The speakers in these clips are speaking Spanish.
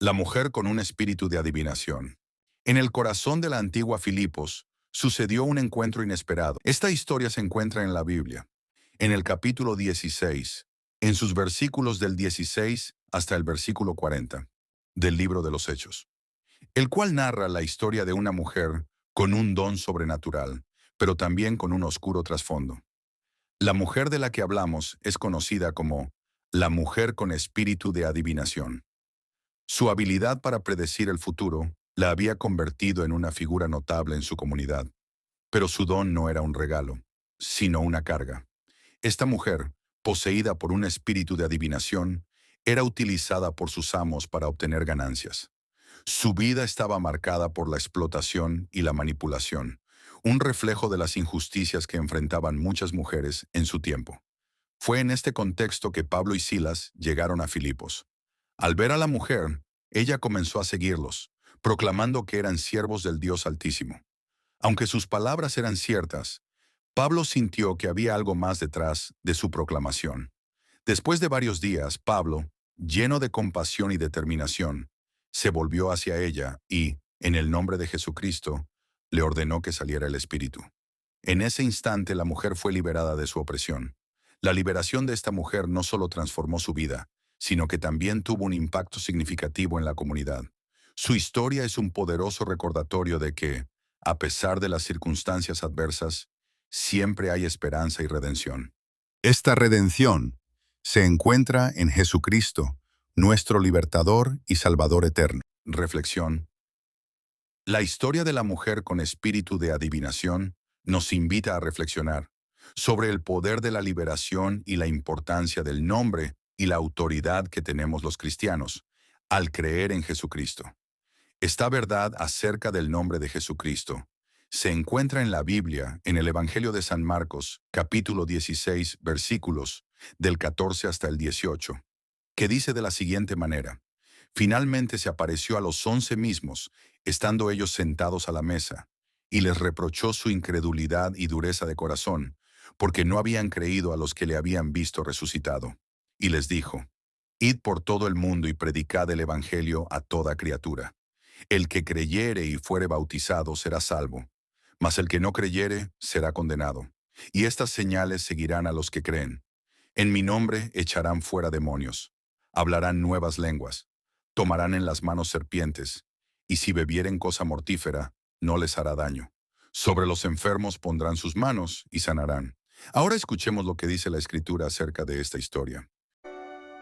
La mujer con un espíritu de adivinación. En el corazón de la antigua Filipos sucedió un encuentro inesperado. Esta historia se encuentra en la Biblia, en el capítulo 16, en sus versículos del 16 hasta el versículo 40 del libro de los Hechos, el cual narra la historia de una mujer con un don sobrenatural, pero también con un oscuro trasfondo. La mujer de la que hablamos es conocida como la mujer con espíritu de adivinación. Su habilidad para predecir el futuro la había convertido en una figura notable en su comunidad, pero su don no era un regalo, sino una carga. Esta mujer, poseída por un espíritu de adivinación, era utilizada por sus amos para obtener ganancias. Su vida estaba marcada por la explotación y la manipulación, un reflejo de las injusticias que enfrentaban muchas mujeres en su tiempo. Fue en este contexto que Pablo y Silas llegaron a Filipos. Al ver a la mujer, ella comenzó a seguirlos, proclamando que eran siervos del Dios Altísimo. Aunque sus palabras eran ciertas, Pablo sintió que había algo más detrás de su proclamación. Después de varios días, Pablo, lleno de compasión y determinación, se volvió hacia ella y, en el nombre de Jesucristo, le ordenó que saliera el espíritu. En ese instante la mujer fue liberada de su opresión. La liberación de esta mujer no solo transformó su vida, sino que también tuvo un impacto significativo en la comunidad. Su historia es un poderoso recordatorio de que, a pesar de las circunstancias adversas, siempre hay esperanza y redención. Esta redención se encuentra en Jesucristo, nuestro libertador y salvador eterno. Reflexión. La historia de la mujer con espíritu de adivinación nos invita a reflexionar sobre el poder de la liberación y la importancia del nombre y la autoridad que tenemos los cristianos al creer en Jesucristo. Esta verdad acerca del nombre de Jesucristo se encuentra en la Biblia, en el Evangelio de San Marcos, capítulo 16, versículos del 14 hasta el 18, que dice de la siguiente manera: Finalmente se apareció a los 11 mismos, estando ellos sentados a la mesa, y les reprochó su incredulidad y dureza de corazón, porque no habían creído a los que le habían visto resucitado. Y les dijo: Id por todo el mundo y predicad el Evangelio a toda criatura. El que creyere y fuere bautizado será salvo, mas el que no creyere será condenado. Y estas señales seguirán a los que creen. En mi nombre echarán fuera demonios, hablarán nuevas lenguas, tomarán en las manos serpientes, y si bebieren cosa mortífera, no les hará daño. Sobre los enfermos pondrán sus manos y sanarán. Ahora escuchemos lo que dice la Escritura acerca de esta historia.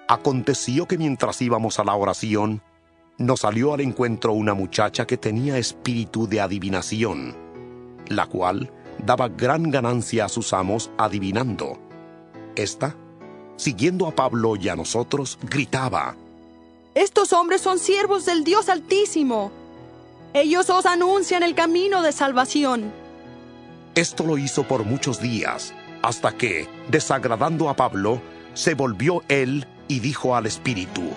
Aconteció que mientras íbamos a la oración, nos salió al encuentro una muchacha que tenía espíritu de adivinación, la cual daba gran ganancia a sus amos adivinando. Esta, siguiendo a Pablo y a nosotros, gritaba: Estos hombres son siervos del Dios Altísimo. Ellos os anuncian el camino de salvación. Esto lo hizo por muchos días, hasta que, desagradando a Pablo, se volvió él y dijo al espíritu: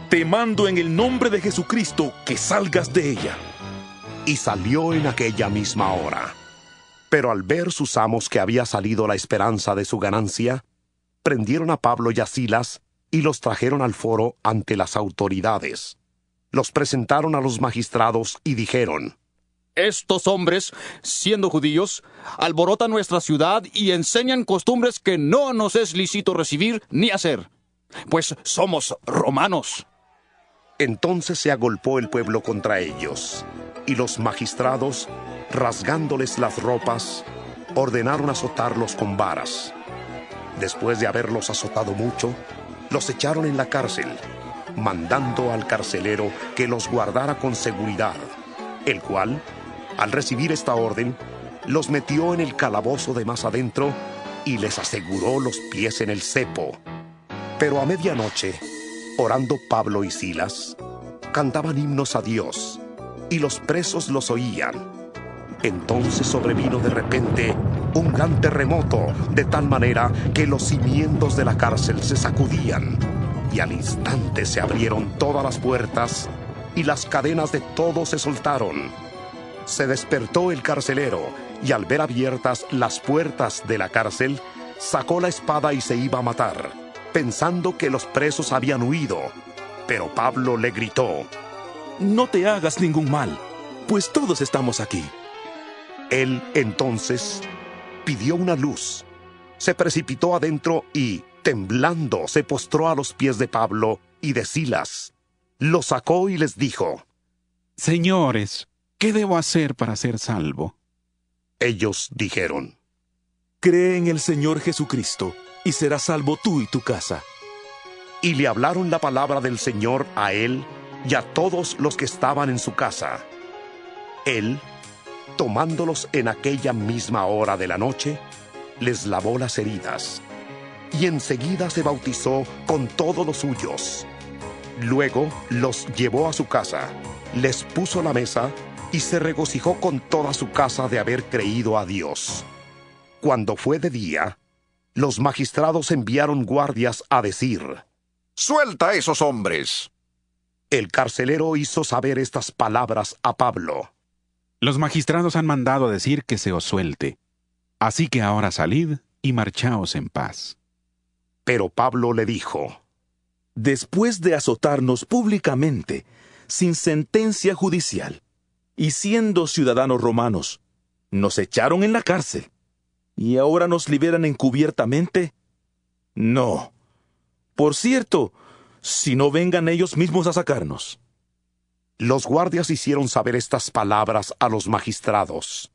Te mando en el nombre de Jesucristo que salgas de ella. Y salió en aquella misma hora. Pero al ver sus amos que había salido la esperanza de su ganancia, prendieron a Pablo y a Silas y los trajeron al foro ante las autoridades. Los presentaron a los magistrados y dijeron: Estos hombres, siendo judíos, alborotan nuestra ciudad y enseñan costumbres que no nos es lícito recibir ni hacer, pues somos romanos. Entonces se agolpó el pueblo contra ellos, y los magistrados, rasgándoles las ropas, ordenaron azotarlos con varas. Después de haberlos azotado mucho, los echaron en la cárcel, mandando al carcelero que los guardara con seguridad, el cual, al recibir esta orden, los metió en el calabozo de más adentro y les aseguró los pies en el cepo. Pero a medianoche, orando Pablo y Silas, cantaban himnos a Dios, y los presos los oían. Entonces sobrevino de repente un gran terremoto, de tal manera que los cimientos de la cárcel se sacudían, y al instante se abrieron todas las puertas, y las cadenas de todos se soltaron. Se despertó el carcelero, y al ver abiertas las puertas de la cárcel, sacó la espada y se iba a matar, pensando que los presos habían huido. Pero Pablo le gritó. No te hagas ningún mal, pues todos estamos aquí. Él entonces pidió una luz, se precipitó adentro y, temblando, se postró a los pies de Pablo y de Silas. Lo sacó y les dijo. Señores, ¿qué debo hacer para ser salvo? Ellos dijeron. Cree en el Señor Jesucristo, y serás salvo tú y tu casa. Y le hablaron la palabra del Señor a él y a todos los que estaban en su casa. Él, tomándolos en aquella misma hora de la noche, les lavó las heridas, y enseguida se bautizó con todos los suyos. Luego los llevó a su casa, les puso la mesa, y se regocijó con toda su casa de haber creído a Dios. Cuando fue de día, los magistrados enviaron guardias a decir: ¡Suelta a esos hombres! El carcelero hizo saber estas palabras a Pablo. Los magistrados han mandado decir que se os suelte. Así que ahora salid y marchaos en paz. Pero Pablo le dijo: Después de azotarnos públicamente, sin sentencia judicial, y siendo ciudadanos romanos, nos echaron en la cárcel, y ahora nos liberan encubiertamente. No. Por cierto, si no vengan ellos mismos a sacarnos. Los guardias hicieron saber estas palabras a los magistrados,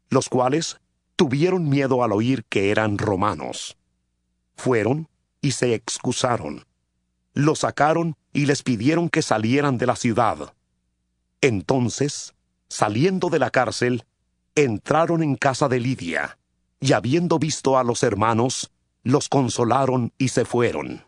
los cuales tuvieron miedo al oír que eran romanos. Fueron y se excusaron. Los sacaron y les pidieron que salieran de la ciudad. Entonces, saliendo de la cárcel, entraron en casa de Lidia, y habiendo visto a los hermanos, los consolaron y se fueron.